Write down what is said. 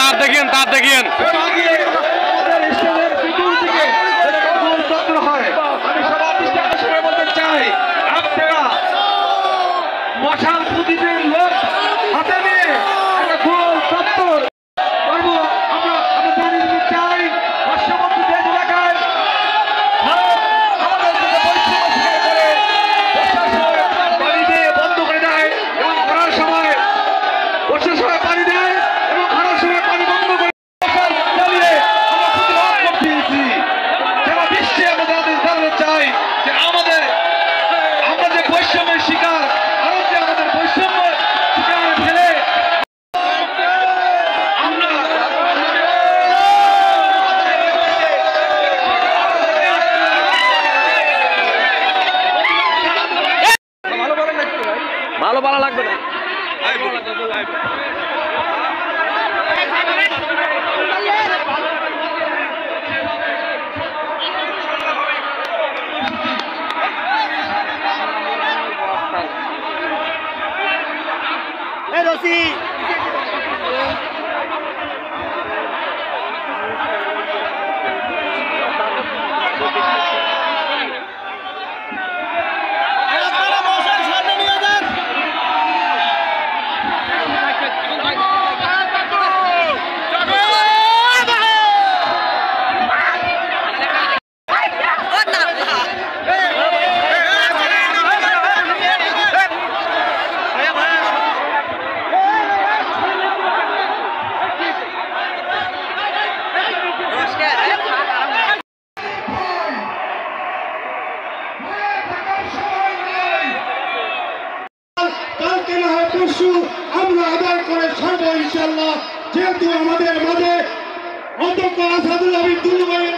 তার দেখেন মশাল প্রতিদিন লোক হাতে নিয়ে একটা গোল চত্বর করবো আমরা জানি চাই পার্শ্ববর্তী দেশ এলাকায় আমাদের পানি দিয়ে বন্ধ করে দেয় এবং খরার সময় বর্ষার সময় পানি দেয় এবং খরার সময় পানি বন্ধ করে চালিয়ে আমরা প্রতিবাদ করতেছি। সারা বিশ্বে আমরা জানাতে চাই যে আমরা যে বৈষম্যের শিকার ভালো ভালো লাগবে না রসি আমরা আদায় করে ছাড়বো ইনশাল্লাহ, যেহেতু আমাদের মাঝে অধ্যক্ষ আসাদুল হাবিব দুলু ভাইয়ের